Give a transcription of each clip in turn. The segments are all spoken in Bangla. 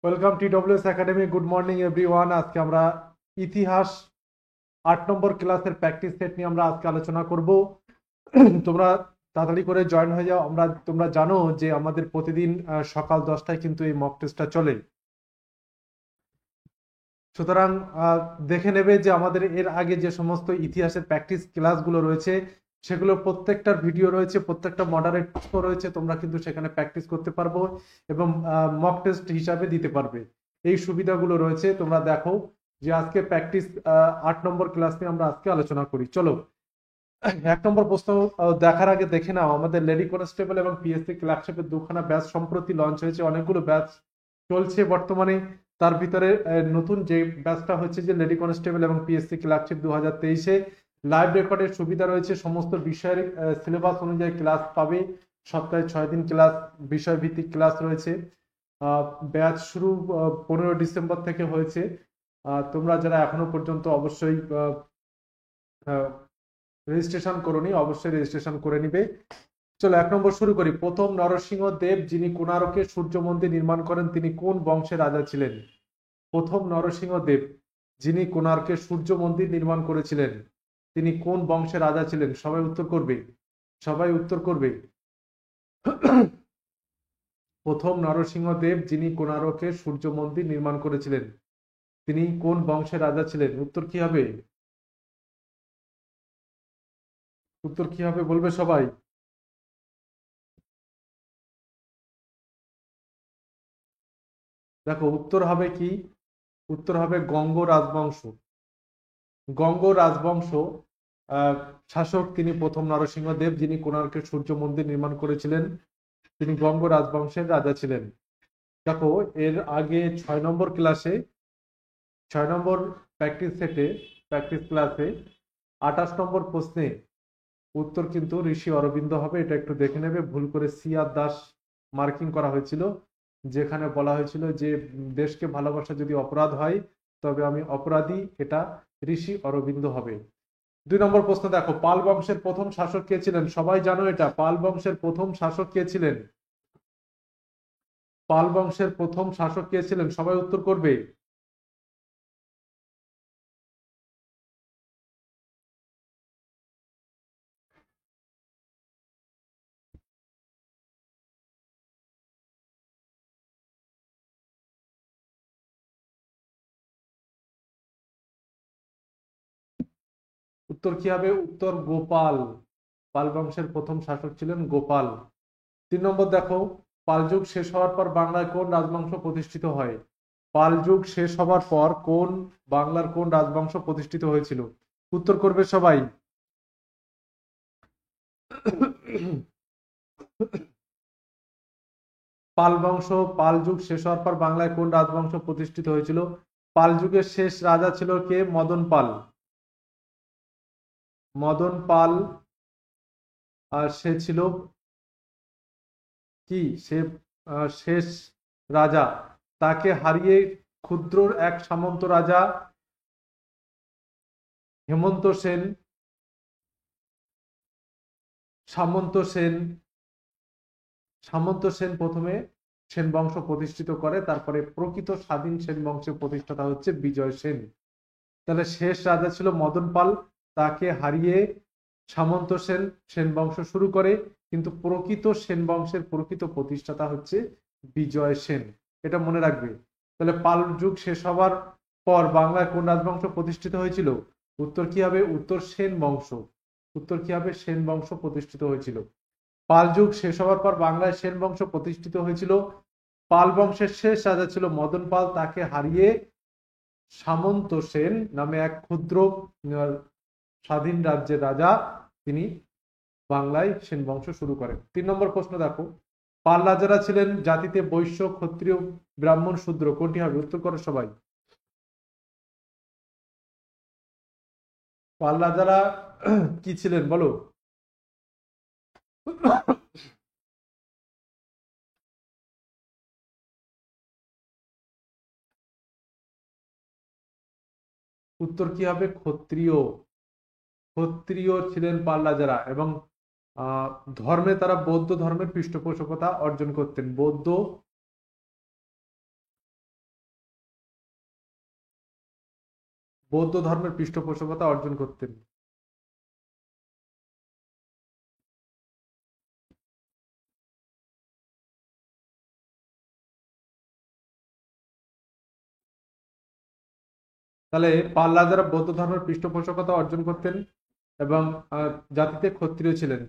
Welcome TWS academy. Good morning everyone. আজকে আমরা ইতিহাস 8 নম্বর ক্লাসের প্র্যাকটিস সেট নিয়ে আমরা আজকে আলোচনা করব। তোমরা তাড়াতাড়ি করে জয়েন হয়ে যাও। তোমরা জানো যে আমাদের প্রতিদিন সকাল 10টায় কিন্তু এই মক টেস্টটা চলে। সুতরাং দেখে নেবে যে আমাদের এর আগে যে সমস্ত ইতিহাসের প্র্যাকটিস ক্লাসগুলো রয়েছে সেগুলো প্রত্যেকটার ভিডিও রয়েছে, প্রত্যেকটা মডারেট রয়েছে। তোমরা কিন্তু সেখানে প্র্যাকটিস করতে পারবো এবং মক টেস্ট হিসাবে দিতে পারবে। এই সুবিধাগুলো রয়েছে। তোমরা দেখো যে আজকে প্র্যাকটিস 8 নম্বর ক্লাস নিয়ে আমরা আজকে আলোচনা করি। চলো 1 নম্বর প্রশ্ন দেখার আগে দেখে নাও, আমাদের লেডি কনস্টেবল এবং পিএসসি ক্লার্কশিপের দুখানা ব্যাচ সম্প্রতি লঞ্চ হয়েছে। অনেকগুলো ব্যাচ চলছে বর্তমানে। তার ভিতরে নতুন যে ব্যাচটা হচ্ছে যে লেডি কনস্টেবল এবং পিএসসি ক্লার্কশিপ 2023-এ লাইভ রেকর্ডের সুবিধা রয়েছে। সমস্ত বিষয়ের সিলেবাস অনুযায়ী ক্লাস পাবে। সপ্তাহে 6 দিন ক্লাস, বিষয়ভিত্তিক ক্লাস রয়েছে। ব্যাচ শুরু 15 ডিসেম্বর থেকে হয়েছে। তোমরা যারা এখনো পর্যন্ত অবশ্যই রেজিস্ট্রেশন করোনি, অবশ্যই রেজিস্ট্রেশন করে নিবে। চলো 1 নম্বর শুরু করি। প্রথম নরসিংহ দেব যিনি কোণারকে সূর্য মন্দির নির্মাণ করেন তিনি কোন বংশের রাজা ছিলেন? প্রথম নরসিংহ দেব যিনি কোণার্কে সূর্য মন্দির নির্মাণ করেছিলেন তিনি কোন বংশের রাজা ছিলেন? সবাই উত্তর করবে, সবাই উত্তর করবে। প্রথম নরসিংহ দেব যিনি কোণারকে সূর্য মন্দির নির্মাণ করেছিলেন তিনি কোন বংশের রাজা ছিলেন? উত্তর কি হবে? উত্তর কি হবে বলবে সবাই। দেখো উত্তর হবে কি? উত্তর হবে গঙ্গ রাজবংশ। গঙ্গ রাজবংশ আহ, শাসক তিনি প্রথম নরসিংহ দেব যিনি কোণার্কে সূর্য মন্দির নির্মাণ করেছিলেন তিনি গঙ্গ রাজবংশের রাজা ছিলেন। দেখো এর আগে 6 নম্বর ক্লাসে, 6 নম্বর প্র্যাকটিস সেটে, প্র্যাকটিস ক্লাসে 28 নম্বর প্রশ্নে উত্তর কিন্তু ঋষি অরবিন্দ হবে। এটা একটু দেখে নেবে। ভুল করে সি আর দাস মার্কিং করা হয়েছিল, যেখানে বলা হয়েছিল যে দেশকে ভালোবাসা যদি অপরাধ হয় তবে আমি অপরাধী, এটা ঋষি অরবিন্দ হবে। 2 নম্বর প্রশ্ন দেখো, পাল বংশের প্রথম শাসক কে ছিলেন? সবাই জানো এটা। পাল বংশের প্রথম শাসক কে ছিলেন? পাল বংশের প্রথম শাসক কে ছিলেন? সবাই উত্তর করবে। উত্তর কি হবে? উত্তর গোপাল। পাল বংশের প্রথম শাসক ছিলেন গোপাল। 3 নম্বর দেখো, পাল যুগ শেষ হওয়ার পর বাংলায় কোন রাজবংশ প্রতিষ্ঠিত হয়? পাল যুগ শেষ হবার পর বাংলার কোন রাজবংশ প্রতিষ্ঠিত হয়েছিল? উত্তর করবে সবাই। পাল বংশ, পাল যুগ শেষ হওয়ার পর বাংলায় কোন রাজবংশ প্রতিষ্ঠিত হয়েছিল? পাল যুগের শেষ রাজা ছিল কে? মদন পাল। মদন পাল। আর সে ছিল কি? সে শেষ রাজা। তাকে হারিয়ে ক্ষুদ্র এক সামন্ত রাজা হেমন্ত সেন, সামন্ত সেন, সামন্ত সেন প্রথমে সেন বংশ প্রতিষ্ঠিত করে। তারপরে প্রকৃত স্বাধীন সেন বংশের প্রতিষ্ঠাতা হচ্ছে বিজয় সেন। তাহলে শেষ রাজা ছিল মদন পাল, তাকে হারিয়ে সামন্ত সেন সেন বংশ শুরু করে, কিন্তু প্রকৃত সেন বংশের প্রকৃত প্রতিষ্ঠাতা হচ্ছে বিজয় সেন। এটা মনে রাখবে। তাহলে পাল যুগ শেষ হবার পর বাংলায় কোন রাজবংশ প্রতিষ্ঠিত হয়েছিল? উত্তর কি হবে? উত্তর সেন বংশ। উত্তর কি হবে? সেন বংশ প্রতিষ্ঠিত হয়েছিল। পাল যুগ শেষ হওয়ার পর বাংলায় সেন বংশ প্রতিষ্ঠিত হয়েছিল। পাল বংশের শেষ রাজা ছিল মদন পাল, তাকে হারিয়ে সামন্ত সেন নামে এক ক্ষুদ্র স্বাধীন রাজ্যের রাজা তিনি বাংলায় সেন বংশ শুরু করেন। 3 নম্বর প্রশ্ন দেখো, পাল রাজারা ছিলেন জাতিতে বৈশ্য, ক্ষত্রিয়, ব্রাহ্মণ, শূদ্র, কোনটি হবে? উত্তর করো সবাই। পাল রাজারা কি ছিলেন বলো। উত্তর কি হবে? ক্ষত্রিয়। ক্ষত্রিয় ছিলেন পাল রাজারা এবং আহ ধর্মে তারা বৌদ্ধ ধর্মের পৃষ্ঠপোষকতা অর্জন করতেন। বৌদ্ধ বৌদ্ধ ধর্মের পৃষ্ঠপোষকতা অর্জন করতেন? তাহলে পাল রাজারা বৌদ্ধ ধর্মের পৃষ্ঠপোষকতা অর্জন করতেন এবং জাতিতে ক্ষত্রিয় ছিলেন।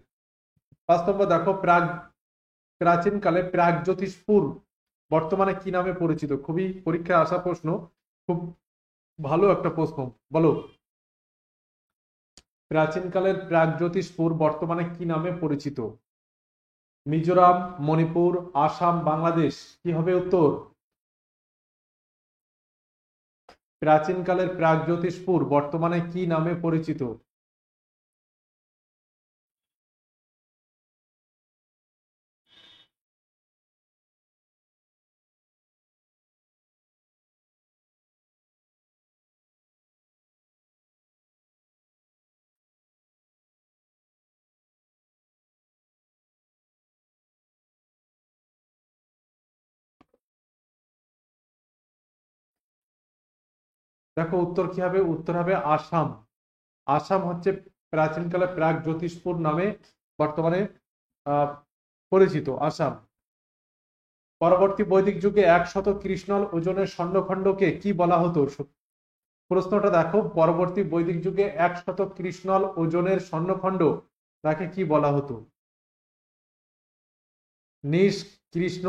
5 নম্বর দেখো, প্রাচীনকালে প্রাগজ্যোতিষপুর বর্তমানে কি নামে পরিচিত? খুবই পরীক্ষায় আসা প্রশ্ন, খুব ভালো একটা প্রশ্ন। বলো, প্রাচীনকালের প্রাগজ্যোতিষপুর বর্তমানে কি নামে পরিচিত? মিজোরাম, মণিপুর, আসাম, বাংলাদেশ, কি হবে উত্তর? প্রাচীনকালের প্রাগজ্যোতিষপুর বর্তমানে কি নামে পরিচিত? দেখো উত্তর কি হবে, উত্তর হবে আসাম। আসাম হচ্ছে প্রাচীনকালে প্রাগজ্যোতিষপুর নামে বর্তমানে আহ পরিচিত আসাম। পরবর্তী বৈদিক যুগে 100 কৃষ্ণল ওজনের স্বর্ণখণ্ডকে কি বলা হতো? প্রশ্নটা দেখো, পরবর্তী বৈদিক যুগে 100 কৃষ্ণল ওজনের স্বর্ণখণ্ড তাকে কি বলা হতো? নিশ, কৃষ্ণ,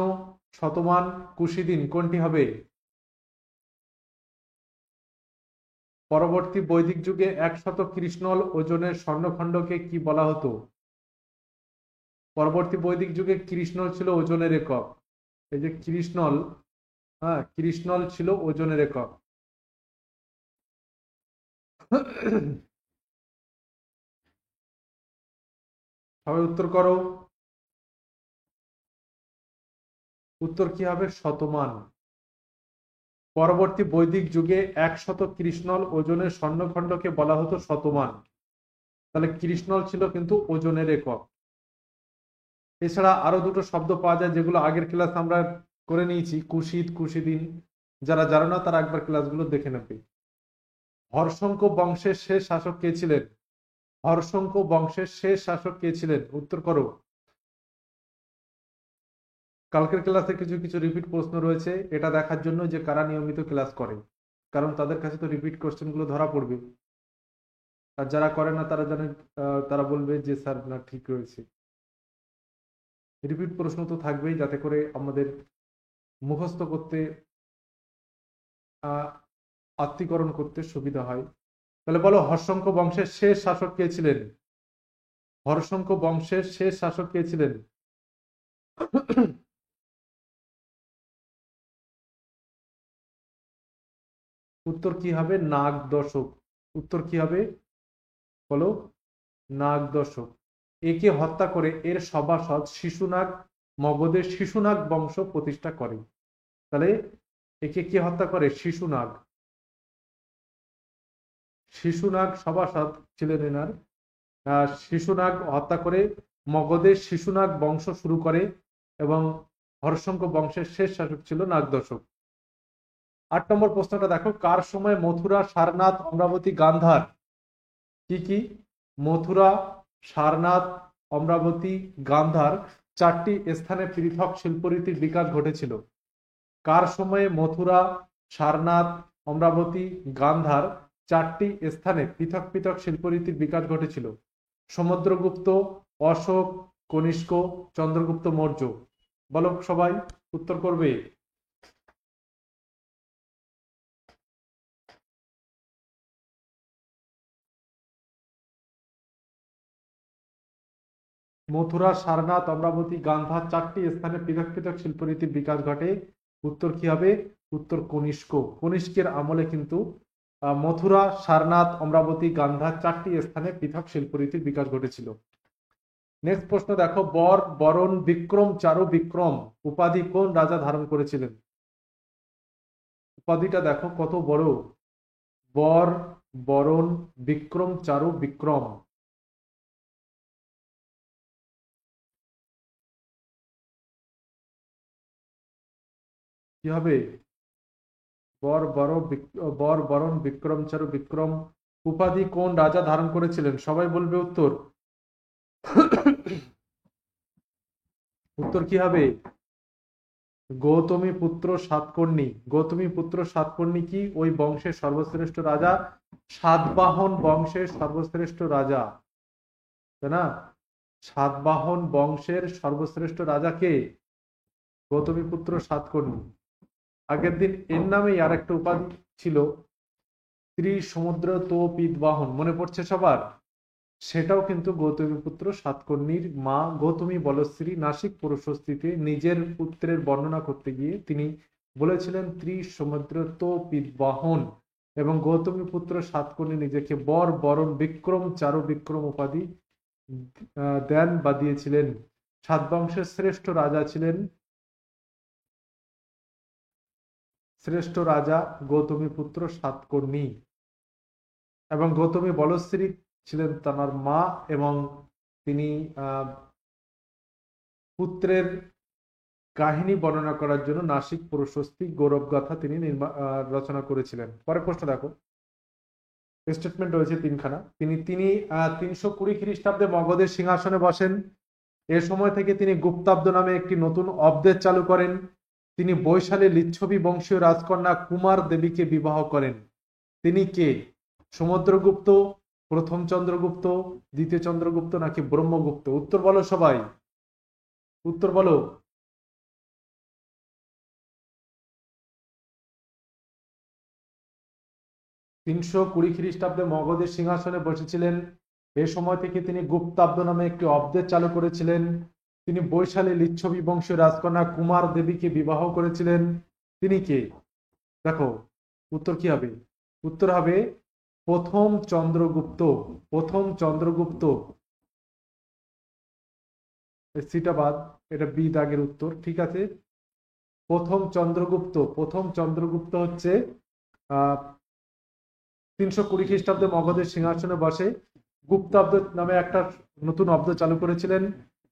শতমান, কুশিদিন, কোনটি হবে? পরবর্তী বৈদিক যুগে 100 কৃষ্ণল ওজনের স্বর্ণখণ্ডকে কি বলা হতো? পরবর্তী বৈদিক যুগে কৃষ্ণল ছিল ওজনের একক। এই যে কৃষ্ণল, হ্যাঁ কৃষ্ণল ছিল ওজনের একক। সবাই উত্তর করো, উত্তর কি হবে? শতমান। পরবর্তী বৈদিক যুগে 100 কৃষ্ণল ওজনের স্বর্ণখণ্ডকে বলা হতো শতমান। তাহলে কৃষ্ণল ছিল কিন্তু ওজনের একক। এছাড়া আরো দুটো শব্দ পাওয়া যায় যেগুলো আগের ক্লাস আমরা করে নিয়েছি, কুশিদ, কুশিদিন। যারা জানো না তারা একবার ক্লাসগুলো দেখে নেবে। হর্ষঙ্ক বংশের শেষ শাসক কে ছিলেন? হর্ষঙ্ক বংশের শেষ শাসক কে ছিলেন? উত্তর করো। কালকের ক্লাসে কিছু কিছু রিপিট প্রশ্ন রয়েছে, এটা দেখার জন্য যে কারা নিয়মিত ক্লাস করে, কারণ তাদের কাছে তো রিপিট কোশ্চেন গুলো ধরা পড়বে। আর যারা করে না তারা জানে, তারা বলবে যে স্যার না ঠিক রয়েছে। রিপিট প্রশ্ন তো থাকবেই, যাতে করে আমাদের মুখস্থ করতে, আত্মীকরণ করতে সুবিধা হয়। তাহলে বলো, হর্ষঙ্ক বংশের শেষ শাসক কে ছিলেন? হর্ষঙ্ক বংশের শেষ শাসক কে ছিলেন? উত্তর কি হবে? নাগ দশক। উত্তর কি হবে বলো? নাগ দশক। একে হত্যা করে এর সভাসদ শিশুনাগ মগধের শিশুনাগ বংশ প্রতিষ্ঠা করে। তাহলে একে কে হত্যা করে? শিশুনাগ। শিশুনাগ সভাসদ ছিলেন এনার। শিশুনাগ হত্যা করে মগধের শিশুনাগ বংশ শুরু করে এবং হর্ষঙ্ক বংশের শেষ শাসক ছিল নাগদশক। 8 নম্বর প্রশ্নটা দেখো, কার সময় মথুরা, সারনাথ, অমরাবতী, গান্ধার, কি কি? মথুরা, সারনাথ, অমরাবতী, গান্ধার 4টি স্থানে পৃথক শিল্পরীতির বিকাশ ঘটেছিল? কার সময়ে মথুরা, সারনাথ, অমরাবতী, গান্ধার 4টি স্থানে পৃথক পৃথক শিল্পরীতির বিকাশ ঘটেছিল? সমুদ্রগুপ্ত, অশোক, কনিষ্ক, চন্দ্রগুপ্ত মৌর্য। বলো সবাই, উত্তর করবে। মথুরা, সারনাথ, অমরাবতী, গান্ধার 4টি স্থানে পৃথক পৃথক শিল্পরীতির বিকাশ ঘটে। উত্তর কি হবে? উত্তর কনিষ্ক। কনিষ্কের আমলে কিন্তু মথুরা, সারনাথ, অমরাবতী, গান্ধার 4টি স্থানে পৃথক শিল্পরীতির বিকাশ ঘটেছিল। নেক্সট প্রশ্ন দেখো, বর, বরণ, বিক্রম, চারু, বিক্রম উপাধি কোন রাজা ধারণ করেছিলেন? উপাধিটা দেখো কত বড়। বর, বরণ, বিক্রম, চারু, বিক্রম। কি হবে বর বরণ বিক্রমচারু বিক্রম উপাধি কোন রাজা ধারণ করেছিলেন? সবাই বলবে উত্তর। উত্তর কি হবে? গৌতমী পুত্র সাতকর্ণী। গৌতমী পুত্র সাতকর্ণী কি ওই বংশের সর্বশ্রেষ্ঠ রাজা, সাতবাহন বংশের সর্বশ্রেষ্ঠ রাজা, তাই না? সাতবাহন বংশের সর্বশ্রেষ্ঠ রাজা কে? গৌতমী পুত্র সাতকর্ণী। আগের দিন এর নামেই আর একটা উপাধি ছিল, ত্রিসমুদ্র তোপিতবাহন, মনে পড়ছে সবার? সেটাও কিন্তু গৌতমীপুত্র সাতকর্ণীর মা গৌতমী বলশ্রী নাসিক প্রশস্তিতে নিজের পুত্রের বর্ণনা করতে গিয়ে তিনি বলেছিলেন ত্রিসমুদ্র তোপিতবাহন, এবং গৌতমীপুত্র সাতকর্ণী নিজেকে বর বরণ বিক্রম চারু বিক্রম উপাধি দেন বা দিয়েছিলেন। সাত বংশের শ্রেষ্ঠ রাজা গৌতমীপুত্র সাতকর্ণী, এবং গৌতমী বলশ্রী ছিলেন তার মা, এবং তিনি পুত্রের কাহিনী বর্ণনা করার জন্য নাসিক প্রশস্তি গৌরব গাথা তিনি রচনা করেছিলেন। পরের প্রশ্ন দেখো, স্টেটমেন্ট রয়েছে তিনখানা। তিনি 320 খ্রিস্টাব্দে মগধের সিংহাসনে বসেন। এ সময় থেকে তিনি গুপ্তাব্দ নামে একটি নতুন অব্দের চালু করেন। তিনি বৈশালী লিচ্ছবি বংশীয় রাজকন্যা কুমার দেবীকে বিবাহ করেন। তিনি কে? সমুদ্রগুপ্ত, প্রথম চন্দ্রগুপ্ত, দ্বিতীয় চন্দ্রগুপ্ত, নাকি ব্রহ্মগুপ্ত? উত্তর বলো সবাই, উত্তর বলো। তিনশো কুড়ি খ্রিস্টাব্দে মগধের সিংহাসনে বসেছিলেন। এ সময় থেকে তিনি গুপ্তাব্দ নামে একটি অব্দের চালু করেছিলেন। তিনি বৈশালী লিচ্ছবি বংশীয় রাজকন্যা কুমার দেবীকে বিবাহ করেছিলেন। তিনি কে? দেখো উত্তর কি হবে? উত্তর হবে প্রথম চন্দ্রগুপ্ত। প্রথম চন্দ্রগুপ্ত, সিটা বাদ, এটা বি দাগের উত্তর। ঠিক আছে, প্রথম চন্দ্রগুপ্ত। প্রথম চন্দ্রগুপ্ত হচ্ছে 320 খ্রিস্টাব্দে মগধের সিংহাসনে বসে গুপ্তাব্দ নামে একটা নতুন অব্দ চালু করেছিলেন,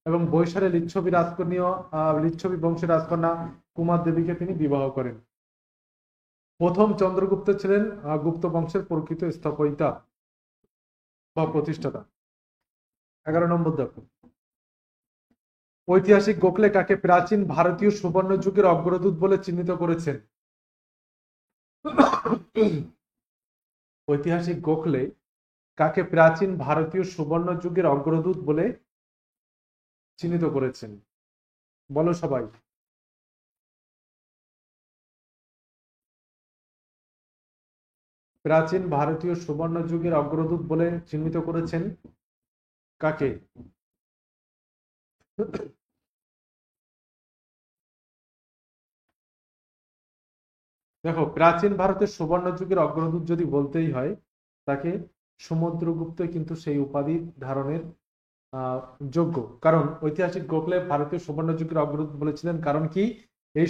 এবং বৈশালী লিচ্ছবি বংশের রাজকন্যা কুমার দেবীকে তিনি বিবাহ করেন। প্রথম চন্দ্রগুপ্ত ছিলেন গুপ্ত বংশের প্রকৃত স্থপয়িতা বা প্রতিষ্ঠাতা। 11 নম্বর দেখো, ঐতিহাসিক গোখলে কাকে প্রাচীন ভারতীয় সুবর্ণ যুগের অগ্রদূত বলে চিহ্নিত করেছেন? ঐতিহাসিক গোখলে কাকে প্রাচীন ভারতীয় সুবর্ণ যুগের অগ্রদূত বলে চিহ্নিত করেছেন? বলো সবাই। প্রাচীন ভারতীয় সুবর্ণ যুগের অগ্রদূত বলে চিহ্নিত করেছেন কাকে? দেখো, প্রাচীন ভারতের সুবর্ণ যুগের অগ্রদূত যদি বলতেই হয়, তাকে সমুদ্রগুপ্ত কিন্তু সেই উপাধি ধারণের যোগ্য। কারণ ঐতিহাসিক গোখলে ভারতীয় সুবর্ণ যুগের অগ্রদূত বলেছিলেন, কারণ কি এই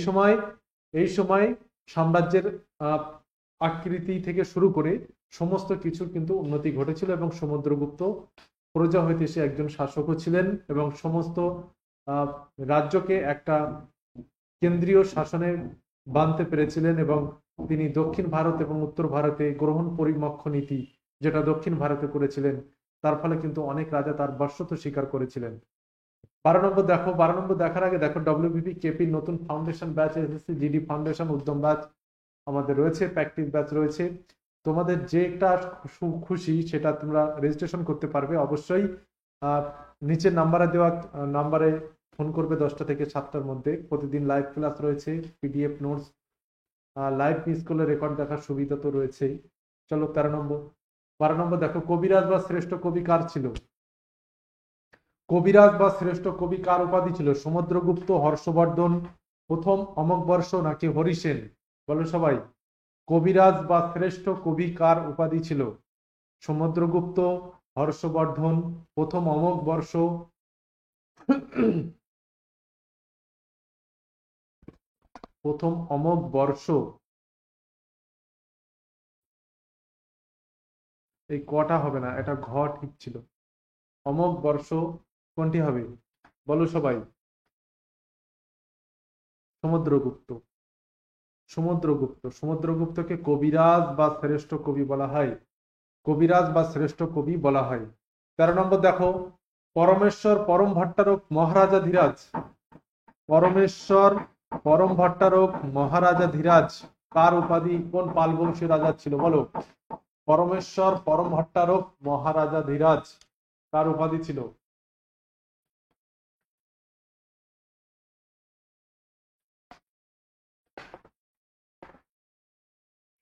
সময় সাম্রাজ্যের আকৃতি থেকে শুরু করে সমস্ত কিছুর কিন্তু উন্নতি ঘটেছিল, এবং সমুদ্রগুপ্ত প্রজা হইতে সে একজন শাসকও ছিলেন, এবং সমস্ত রাজ্যকে একটা কেন্দ্রীয় শাসনে বাঁধতে পেরেছিলেন, এবং তিনি দক্ষিণ ভারত এবং উত্তর ভারতে গ্রহণ পরিমক্ষ নীতি যেটা দক্ষিণ ভারতে করেছিলেন, তার ফলে কিন্তু অনেক রাজা তার বর্ষত্ব স্বীকার করেছিলেন। 12 নম্বর দেখো, 12 নম্বর দেখার আগে দেখো ডব্লিউবিপি কেপি নতুন ফাউন্ডেশন ব্যাচ এসেছে, জিডি ফাউন্ডেশন উদ্যম ব্যাচ আমাদের রয়েছে, প্র্যাকটিস ব্যাচ রয়েছে। তোমাদের যেটা খুশি সেটা তোমরা রেজিস্ট্রেশন করতে পারবে। অবশ্যই নিচের নাম্বারে দেওয়া নাম্বারে ফোন করবে 10টা থেকে 7টার মধ্যে। প্রতিদিন লাইভ ক্লাস রয়েছে, পিডিএফ নোটস, লাইভ মিস করলে রেকর্ড দেখার সুবিধা তো রয়েছেই। চলো 13 নম্বর। 12 নম্বর দেখো, কবিরাজ বা শ্রেষ্ঠ কবি কার ছিল? কবিরাজ বা শ্রেষ্ঠ কবি কার উপাধি ছিল? সমুদ্রগুপ্ত, হর্ষবর্ধন, প্রথম অমোঘবর্ষ, নাকি হরিসেন? বলো সবাই, কবিরাজ বা শ্রেষ্ঠ কবি কার উপাধি ছিল? সমুদ্রগুপ্ত, হর্ষবর্ধন, প্রথম অমোঘবর্ষ, প্রথম অমোঘবর্ষ। এই কটা হবে না, এটা ঘ ঠিক ছিল। অমোঘবর্ষ কোনটি হবে? বলো সবাই। সমুদ্রগুপ্ত। সমুদ্রগুপ্ত। সমুদ্রগুপ্তকে কবিরাজ বা শ্রেষ্ঠ কবি বলা হয়, কবিরাজ বা শ্রেষ্ঠ কবি বলা হয়। 13 নম্বর দেখো, পরমেশ্বর পরম ভট্টারক মহারাজা ধীরাজ। পরমেশ্বর পরম ভট্টারক মহারাজা ধীরাজ কার উপাধি, কোন পাল বংশীয় রাজা ছিল বলো? পরমেশ্বর পরম ভট্টারক মহারাজা ধীরাজ কার উপাধি ছিল?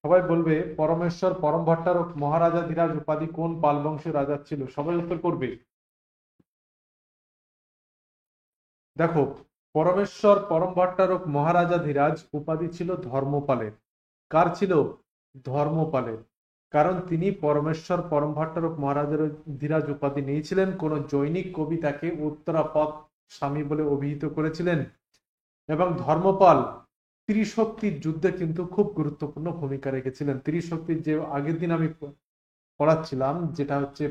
সবাই বলবে পরমেশ্বর পরম ভট্টারক মহারাজা ধীরাজ উপাধি কোন পাল বংশীয় রাজা ছিল? সবাই উত্তর করবে। দেখো, পরমেশ্বর পরম ভট্টারক মহারাজা ধীরাজ উপাধি ছিল ধর্মপালের। কার ছিল? ধর্মপালের। কারণ তিনি পরমেশ্বর পরম ভট্টারক মহারাজা ধীরাজ উপাধি নিয়েছিলেন, কোন জৈনিক কবি তাকে উত্তরাপদ স্বামী বলে অভিহিত করেছিলেন। এবং ধর্মপাল ত্রিশক্তির যুদ্ধে কিন্তু খুব গুরুত্বপূর্ণ ভূমিকা রেখেছিলেন। ত্রিশক্তির যে আগের দিন আমি পড়াচ্ছিলাম, যেটা হচ্ছে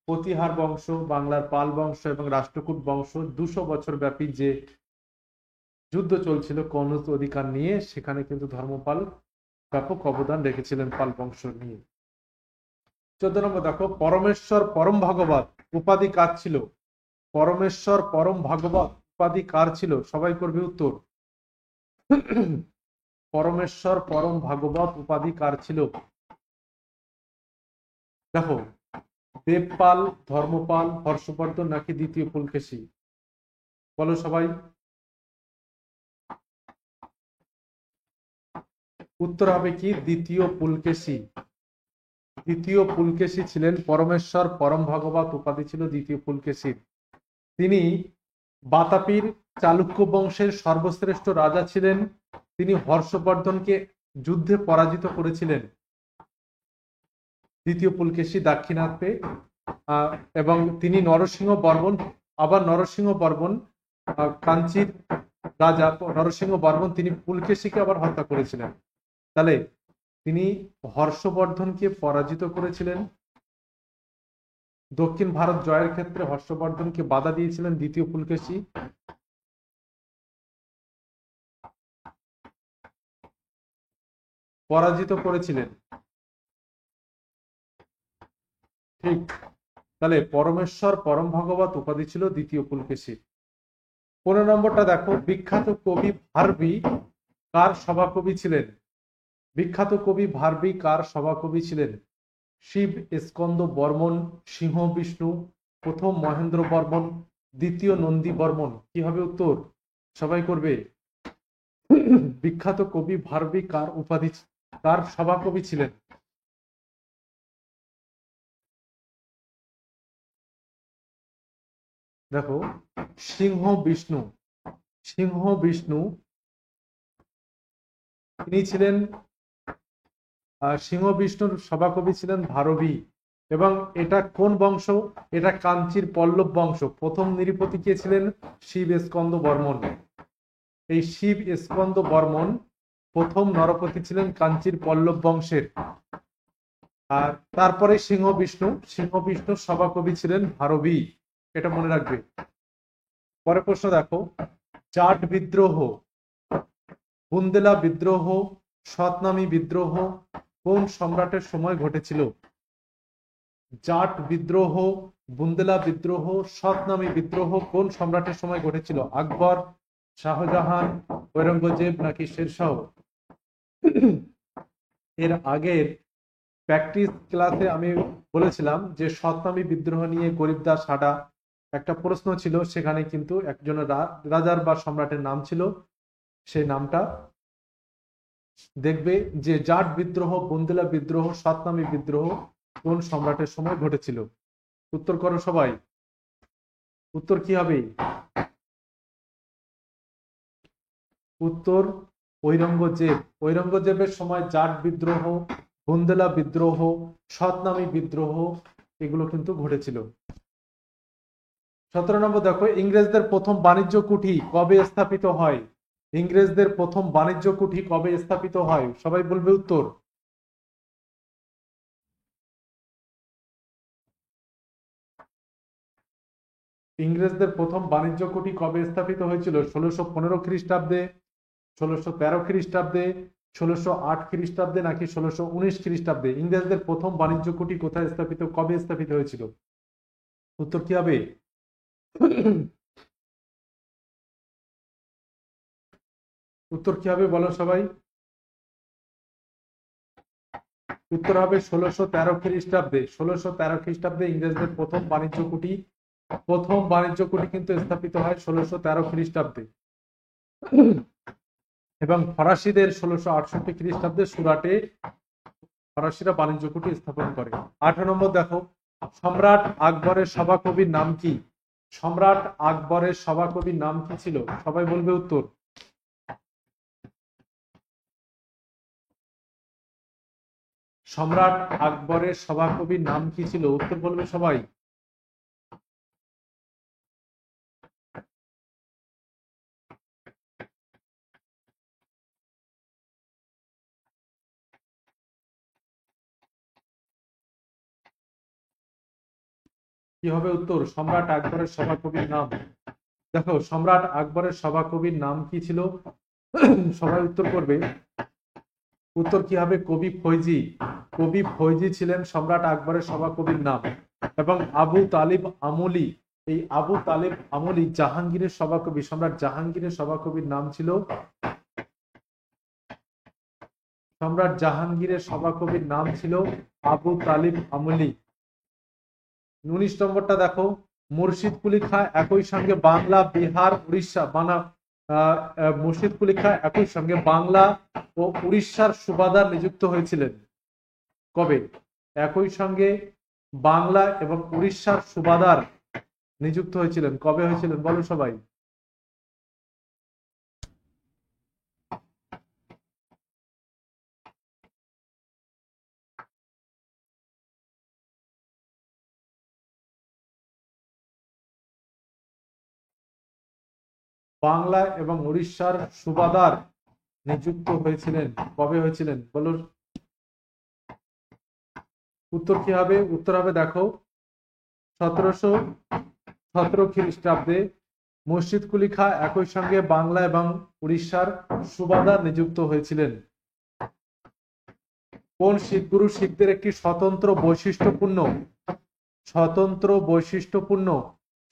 প্রতিহার বংশ, বাংলার পাল বংশ এবং রাষ্ট্রকূট বংশ 200 বছর ব্যাপী যে যুদ্ধ চলছিল কনৌজ অধিকার নিয়ে, সেখানে কিন্তু ধর্মপাল ব্যাপক অবদান রেখেছিলেন পাল বংশ নিয়ে। 14 নম্বর দেখো, পরমেশ্বর পরম ভাগবত উপাধি কার ছিল? পরমেশ্বর পরম ভাগবত উপাধি কার ছিল? সবাই করবে উত্তর। পরমেশ্বর পরম ভাগবত উপাধি কার ছিল? দেখো, দেবপাল, ধর্মপাল, হর্ষবর্ধন নাকি দ্বিতীয় পুলকেশী? বলো সবাই। উত্তর হবে কি? দ্বিতীয় পুলকেশী। দ্বিতীয় পুলকেশী ছিলেন পরমেশ্বর পরম ভাগবত উপাধি ছিল দ্বিতীয় পুলকেশীর। তিনি বাতাপির চালুক্য বংশের সর্বশ্রেষ্ঠ রাজা ছিলেন। তিনি হর্ষবর্ধনকে যুদ্ধে পরাজিত করেছিলেন। দ্বিতীয় পুলকেশী দাক্ষিণাত্যে, এবং তিনি নরসিংহ বর্মন, আবার নরসিংহ বর্মন কাঞ্চির রাজা নরসিংহ বর্মন তিনি পুলকেশীকে আবার হত্যা করেছিলেন। তাহলে তিনি হর্ষবর্ধনকে পরাজিত করেছিলেন। দক্ষিণ ভারত জয়ের ক্ষেত্রে হর্ষবর্ধনকে বাধা দিয়েছিলেন দ্বিতীয় পুলকেশী। পরাজিত করেছিলেন, ঠিক। তাহলে পরমেশ্বর পরম ভাগবত উপাধি ছিল দ্বিতীয় পুলকেশী। 15 নম্বরটা দেখো, বিখ্যাত কবি ভারবি কার সভাকবি ছিলেন? বিখ্যাত কবি ভারবি কার সভাকবি ছিলেন? শিব স্কন্দ বর্মন, সিংহ বিষ্ণু, প্রথম মহেন্দ্র বর্মন, দ্বিতীয় নন্দী বর্মন? কি হবে উত্তর? সবাই করবে। বিখ্যাত কবি ভারবি কার উপাধি, কার সভাকবি ছিলেন? দেখো, সিংহ বিষ্ণু। সিংহ বিষ্ণু তিনি ছিলেন, সিংহ বিষ্ণুর সভাকবি ছিলেন ভারবী। এবং এটা কোন বংশ? এটা কাঞ্চির পল্লব বংশ। প্রথম নৃপতি কে ছিলেন? শিব স্কন্দ বর্মন। এই শিব স্কন্দ বর্মন প্রথম নরপতি ছিলেন কাঞ্চির পল্লব বংশের। আর তারপরে সিংহ বিষ্ণু, সিংহ বিষ্ণুর সভাকবি ছিলেন ভারবী। এটা মনে রাখবে। পরের প্রশ্ন দেখো, জাট বিদ্রোহ, বুন্দেলা বিদ্রোহ, সতনামী বিদ্রোহ কোন সম্রাটের সময় ঘটেছিল? জাট বিদ্রোহ, বুন্দেলা বিদ্রোহ, সতনামী বিদ্রোহ কোন সম্রাটের সময় ঘটেছিল? আকবর, শাহজাহান, ঔরঙ্গজেব নাকি শেরশাহ? এর আগের প্র্যাকটিস ক্লাসে আমি বলেছিলাম যে সতনামী বিদ্রোহ নিয়ে গরিবদাস হাডা একটা প্রশ্ন ছিল, সেখানে কিন্তু একজন রাজার বা সম্রাটের নাম ছিল। সেই নামটা দেখবে যে জাট বিদ্রোহ, বুন্দেলা বিদ্রোহ, সতনামী বিদ্রোহ কোন সম্রাটের সময় ঘটেছিল? উত্তর করো সবাই। উত্তর কি হবে? উত্তর ঔরঙ্গজেব। ঔরঙ্গজেবের সময় জাট বিদ্রোহ, বুন্দেলা বিদ্রোহ, সতনামী বিদ্রোহ এগুলো কিন্তু ঘটেছিল। 17 নম্বর দেখো, ইংরেজদের প্রথম বাণিজ্য কুঠি কবে স্থাপিত হয়? ইংরেজদের প্রথম বাণিজ্য কুঠি কবে স্থাপিত হয়? সবাই বলবে উত্তর। ইংরেজদের প্রথম বাণিজ্য কুঠি কবে স্থাপিত হয়েছিল? 1615 খ্রিস্টাব্দে, 1613 খ্রিস্টাব্দে, 1608 খ্রিস্টাব্দে নাকি 1619 খ্রিস্টাব্দে ইংরেজদের প্রথম বাণিজ্য কুঠি কোথায় স্থাপিত, কবে স্থাপিত হয়েছিল? উত্তর কি হবে? উত্তর কি হবে বলো সবাই? উত্তর হবে 1613 খ্রিস্টাব্দে। 1613 খ্রিস্টাব্দে ইংরেজদের প্রথম বাণিজ্য কুঠি কিন্তু স্থাপিত হয় 1613 খ্রিস্টাব্দে। এবং ফরাসিদের 1668 খ্রিস্টাব্দে সুরাটে ফরাসিরা বাণিজ্য কুঠি স্থাপন করে। 18 নম্বর দেখো, সম্রাট আকবরের সভাকবির নাম কি? সম্রাট আকবরের সভাকবির নাম কি ছিল? সবাই বলবে উত্তর। সম্রাট আকবরের সভাকবির নাম কি ছিল? উত্তর বলবে সবাই। কি হবে উত্তর? সম্রাট আকবরের সভাকবির নাম। দেখো, সম্রাট আকবরের সভাকবির নাম কি ছিল? সবাই উত্তর করবে। উত্তর কি হবে? কবি ফৈজি। কবি ফৈজি ছিলেন সম্রাট আকবরের সভাকবির নাম। এবং আবু তালিব আমলি, এই আবু তালিব আমলি জাহাঙ্গীরের সভাকবি, সম্রাট জাহাঙ্গীরের সভাকবির নাম ছিল, সম্রাট জাহাঙ্গীরের সভাকবির নাম ছিল আবু তালিব আমলি। 19 নম্বরটা দেখো, মুর্শিদ কুলি খাঁ একই সঙ্গে বাংলা, বিহার, উড়িষ্যা মুর্শিদ কুলি খাঁ একই সঙ্গে বাংলা ও উড়িষ্যার সুবাদার নিযুক্ত হয়েছিলেন কবে? একই সঙ্গে বাংলা এবং উড়িষ্যার সুবাদার নিযুক্ত হয়েছিলেন কবে হয়েছিলেন বলো সবাই। বাংলা এবং উড়িষ্যার সুবাদার নিযুক্ত হয়েছিলেন কবে হয়েছিলেন বলো। উত্তর কি হবে? উত্তর হবে দেখো, 1717 খ্রিস্টাব্দে মুর্শিদ কুলি খাঁ একই সঙ্গে বাংলা এবং উড়িষ্যার সুবাদার নিযুক্ত হয়েছিলেন। কোন শিখ গুরু শিখদের একটি স্বতন্ত্র বৈশিষ্ট্যপূর্ণ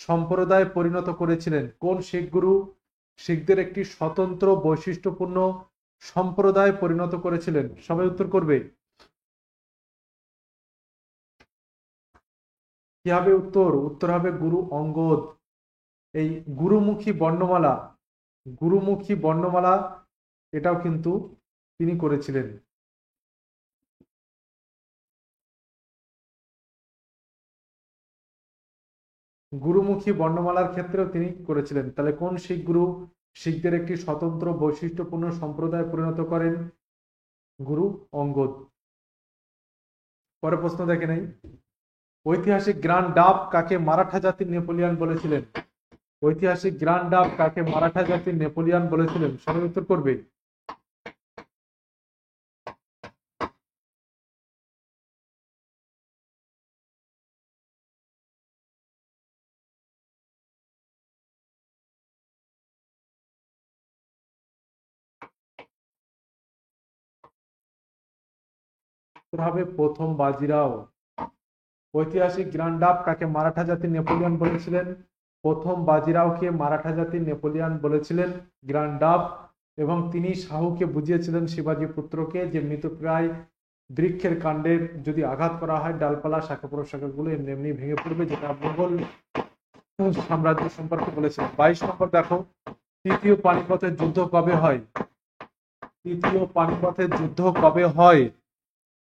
সম্প্রদায় পরিণত করেছিলেন? কোন শিখ গুরু শিখদের একটি স্বতন্ত্র বৈশিষ্ট্যপূর্ণ সম্প্রদায় পরিণত করেছিলেন? সবাই উত্তর করবে। কি হবে উত্তর? উত্তর হবে গুরু অঙ্গদ। এই গুরুমুখী বর্ণমালা এটাও কিন্তু তিনি করেছিলেন। গুরুমুখী বর্ণমালার ক্ষেত্রেও তিনি করেছিলেন। তাহলে কোন শিখ গুরু শিখদের একটি স্বতন্ত্র বৈশিষ্ট্যপূর্ণ সম্প্রদায় পরিণত করেন? গুরু অঙ্গদ। পরের প্রশ্ন দেখে নেই, ঐতিহাসিক গ্র্যান্ড ডাব কাকে মারাঠা জাতির নেপোলিয়ন বলেছিলেন? ঐতিহাসিক গ্র্যান্ড ডাব কাকে মারাঠা জাতির নেপোলিয়ন বলেছিলেন? সবাই উত্তর করবে। হবে প্রথম বাজিরাও। ঐতিহাসিক গ্র্যান্ড ডাব কাকে মারাঠা জাতির নেপোলিয়ন বলেছিলেন? প্রথম বাজিরাওকে মারাঠা জাতির নেপোলিয়ন বলেছিলেন গ্র্যান্ড ডাব। এবং তিনি শাহুকে বুঝিয়েছিলেন, শিবাজী পুত্রকে, যে মৃতপ্রায় বৃক্ষের কাণ্ডের যদি আঘাত করা হয় ডালপালা শাখা প্রশাখাগুলো এমনি এমনি ভেঙে পড়বে, যেটা মুঘল সাম্রাজ্য সম্পর্কে বলেছেন। 22 নম্বর দেখো, তৃতীয় পানিপথের যুদ্ধ কবে হয়? তৃতীয় পানিপথের যুদ্ধ কবে হয়?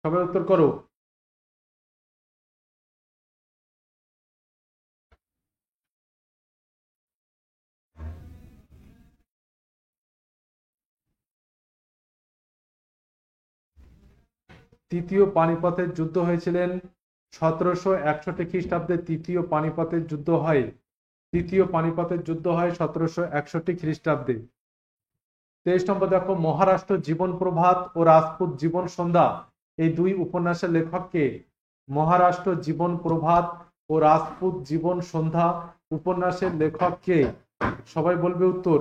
সবাই উত্তর করো। তৃতীয় পানিপথের যুদ্ধ হয়েছিলেন 1761 খ্রিস্টাব্দে। তৃতীয় পানিপথের যুদ্ধ হয় 1761 খ্রিস্টাব্দে। 23 নম্বর দেখো, মহারাষ্ট্র জীবন প্রভাত ও রাজপুত জীবন সন্ধ্যা এই দুই উপন্যাসের লেখক কে? মহারাষ্ট্র জীবন প্রভাত ও রাজপুত জীবন সন্ধ্যা উপন্যাসের লেখক কে? সবাই বলবে উত্তর।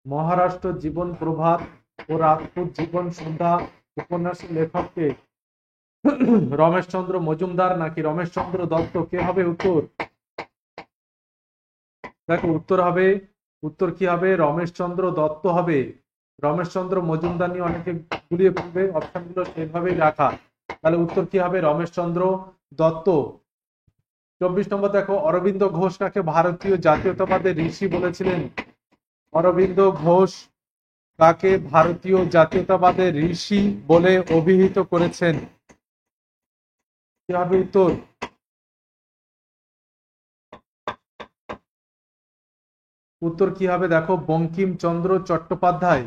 মহারাষ্ট্র জীবন প্রভাত ও রাজপুত জীবন সন্ধ্যা উপন্যাসের লেখককে রমেশচন্দ্র মজুমদার নাকি রমেশচন্দ্র দত্ত? কে হবে উত্তর? দেখো উত্তর কি হবে? রমেশচন্দ্র দত্ত হবে। রমেশচন্দ্র মজুমদার নিয়ে অনেকে গুলিয়ে ফেলবে, অপশনগুলো সেইভাবেই রাখা। তাহলে উত্তর কি হবে? রমেশচন্দ্র দত্ত। 24 নম্বর দেখো, অরবিন্দ ঘোষ কাকে ভারতীয় জাতীয়তাবাদের ঋষি বলেছিলেন? অরবিন্দ ঘোষ কাকে ভারতীয় জাতীয়তাবাদের ঋষি বলে অভিহিত করেছেন? কি হবে উত্তর? উত্তর কি হবে? দেখো, বঙ্কিমচন্দ্র চট্টোপাধ্যায়।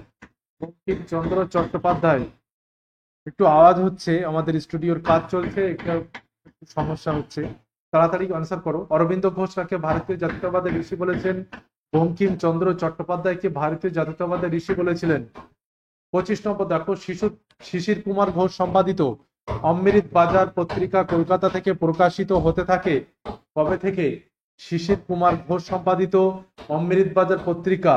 বঙ্কিমচন্দ্র চট্টোপাধ্যায়। একটু আওয়াজ হচ্ছে, আমাদের স্টুডিওর কাজ চলছে, একটু সমস্যা হচ্ছে, তাড়াতাড়ি আনসার করো। অরবিন্দ ঘোষ কাকে ভারতীয় জাতীয়তাবাদের ঋষি বলেছেন? বঙ্কিমচন্দ্র চট্টোপাধ্যায়কে ভারতীয় জাতীয়তাবাদের ঋষি বলেছিলেন। 25 নম্বর দেখো, শিশির কুমার ঘোষ সম্পাদিত অমৃত বাজার পত্রিকা কলকাতা থেকে প্রকাশিত হতে থাকে কবে থেকে? শিশির কুমার ঘোষ সম্পাদিত অমৃত বাজার পত্রিকা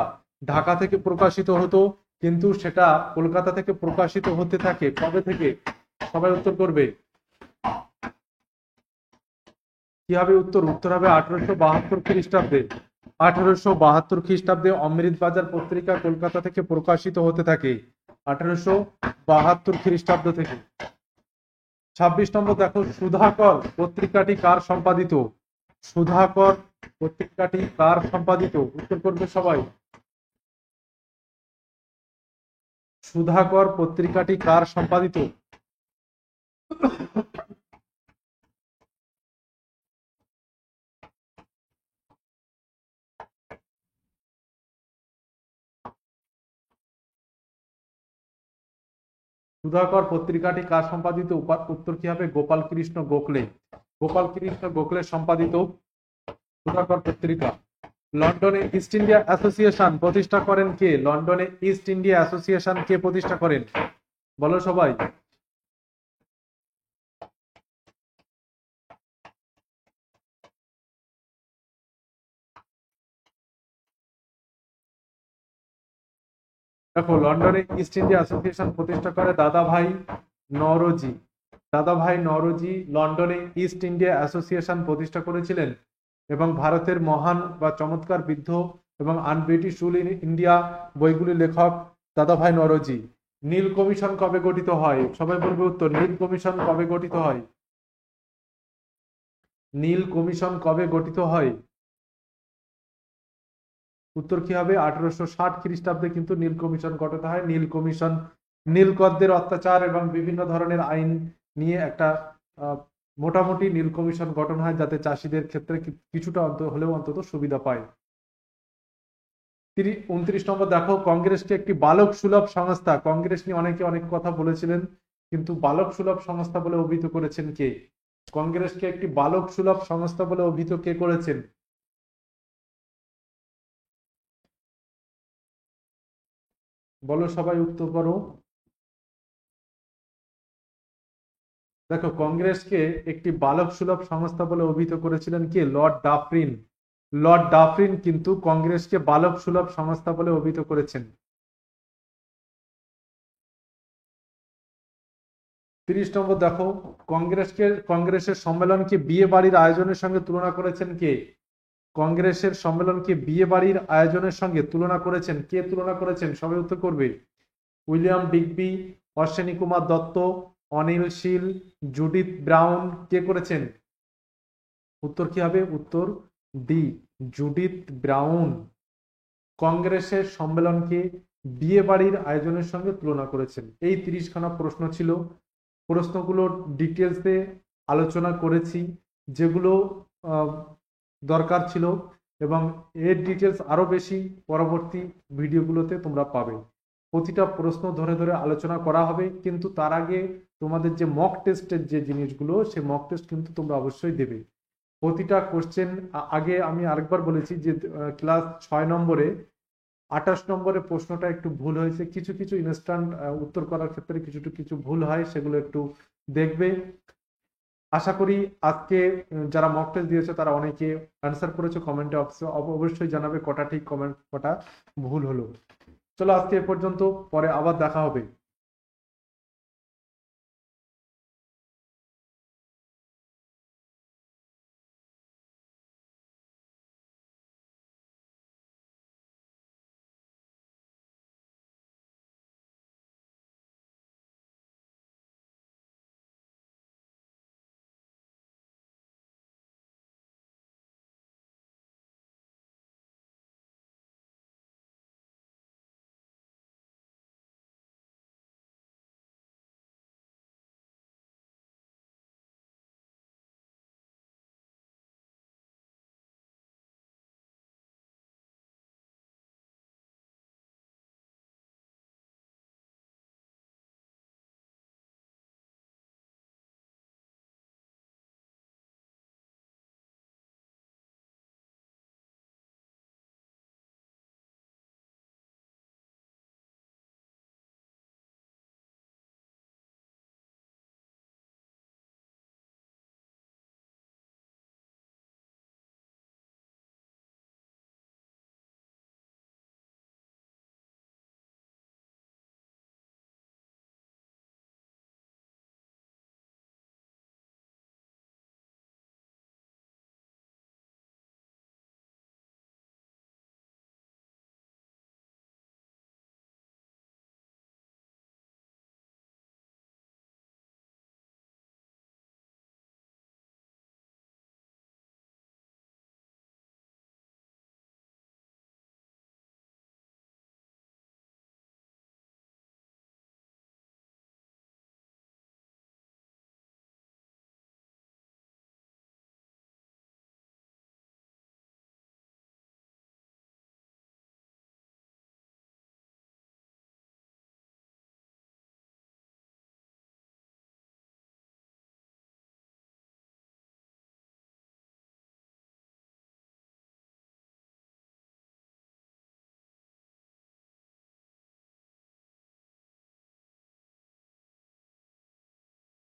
ঢাকা থেকে প্রকাশিত হতো, কিন্তু সেটা কলকাতা থেকে প্রকাশিত হতে থাকে কবে থেকে? সবাই উত্তর করবে। কি হবে উত্তর? উত্তর হবে 1872 খ্রিস্টাব্দে। 1872 খ্রিস্টাব্দে অমৃত বাজার পত্রিকা কলকাতা থেকে প্রকাশিত হতে থাকে, 1872 খ্রিস্টাব্দ থেকে। 26 নম্বর দেখো, সুধাকর পত্রিকাটি কার সম্পাদিত? সুধাকর পত্রিকাটি কার সম্পাদিত? উত্তর করবে সবাই। সুধাকর পত্রিকাটি কার সম্পাদিত? সুধাকর পত্রিকাটি কার সম্পাদিত? উত্তর কি হবে? গোপাল কৃষ্ণ গোখলে। গোপাল কৃষ্ণ গোখলে সম্পাদিত সুধাকর পত্রিকা। লন্ডনে ইস্ট ইন্ডিয়া অ্যাসোসিয়েশন প্রতিষ্ঠা করেন কে? লন্ডনে ইস্ট ইন্ডিয়া অ্যাসোসিয়েশন কে প্রতিষ্ঠা করেন? বলো সবাই। দেখো, লন্ডনে ইস্ট ইন্ডিয়া অ্যাসোসিয়েশন প্রতিষ্ঠা করে দাদাভাই নওরোজি। দাদাভাই নওরোজি লন্ডনে ইস্ট ইন্ডিয়া অ্যাসোসিয়েশন প্রতিষ্ঠা করেছিলেন, এবং ভারতের মহান বা চমৎকার বৃদ্ধ এবং আনব্রিটিশ রুল ইন ইন্ডিয়া বইগুলির লেখক দাদাভাই নওরোজি। নীল কমিশন কবে গঠিত হয়? সবাই বলবে উত্তর। নীল কমিশন কবে গঠিত হয়? নীল কমিশন কবে গঠিত হয়? উত্তর কি হবে? 1860 খ্রিস্টাব্দে কিন্তু নীল কমিশন গঠিত হয়। নীল কমিশন নীলকরদের অত্যাচার এবং বিভিন্ন ধরনের আইন নিয়ে একটা মোটামুটি নীল কমিশন গঠন হয়, যাতে চাষিদের ক্ষেত্রে কিছুটা হলেও অন্তত সুবিধা পায়। 29 নম্বর দেখো, কংগ্রেসকে একটি বালক সুলভ সংস্থা। কংগ্রেস নিয়ে অনেকে অনেক কথা বলেছিলেন, কিন্তু বালক সুলভ সংস্থা বলে অভিহিত করেছেন কে? কংগ্রেসকে একটি বালক সুলভ সংস্থা বলে অভিহিত কে করেছেন? বলো সবাই, উত্তর করো। দেখো, কংগ্রেসকে একটি বালক সুলভ সংস্থা বলে অভিহিত করেছিলেন কে? Lord Dufferin. লর্ড ডাফরিন কিন্তু কংগ্রেসকে বালক সুলভ সংস্থা বলে অভিহিত করেছেন। 30 নম্বর দেখো, কংগ্রেসের সম্মেলনকে বিয়ে বাড়ির আয়োজনের সঙ্গে তুলনা করেছেন কে? কংগ্রেসের সম্মেলনকে বিয়ে বাড়ির আয়োজনের সঙ্গে তুলনা করেছেন কে? তুলনা করেছেন সবাই উত্তর করবে। উইলিয়াম ডিগবি, অশ্বিনী কুমার দত্ত, অনিল শীল, জুডিথ ব্রাউন। কে করেছেন? উত্তর কি হবে? উত্তর ডি, জুডিথ ব্রাউন। কংগ্রেসের সম্মেলনকে বিয়ে বাড়ির আয়োজনের সঙ্গে তুলনা করেছেন। এই 30খানা প্রশ্ন ছিল। প্রশ্নগুলো ডিটেলসে আলোচনা করেছি, যেগুলো দরকার ছিল, এবং এর ডিটেলস আরো বেশি পরবর্তী ভিডিওগুলোতে তোমরা পাবে। প্রতিটা প্রশ্ন ধরে ধরে আলোচনা করা হবে, কিন্তু তার আগে তোমাদের যে মক টেস্টের যে জিনিসগুলো, সে মক টেস্ট কিন্তু তোমরা অবশ্যই দেবে। প্রতিটা কোশ্চেন আগে আমি আরেকবার বলেছি যে ক্লাস 6 নম্বরে 28 নম্বরে প্রশ্নটা একটু ভুল হয়েছে, কিছু কিছু ইনস্ট্যান্ট উত্তর করার ক্ষেত্রে কিছু ভুল হয়, সেগুলো একটু দেখবে। আশা করি আজকে যারা মক টেস্ট দিয়েছে তারা অনেকে অ্যান্সার করেছে। কমেন্টে অবশ্যই জানাবে কটা ঠিক, কমেন্ট কটা ভুল হলো। চলো আজকে এ পর্যন্ত, পরে আবার দেখা হবে।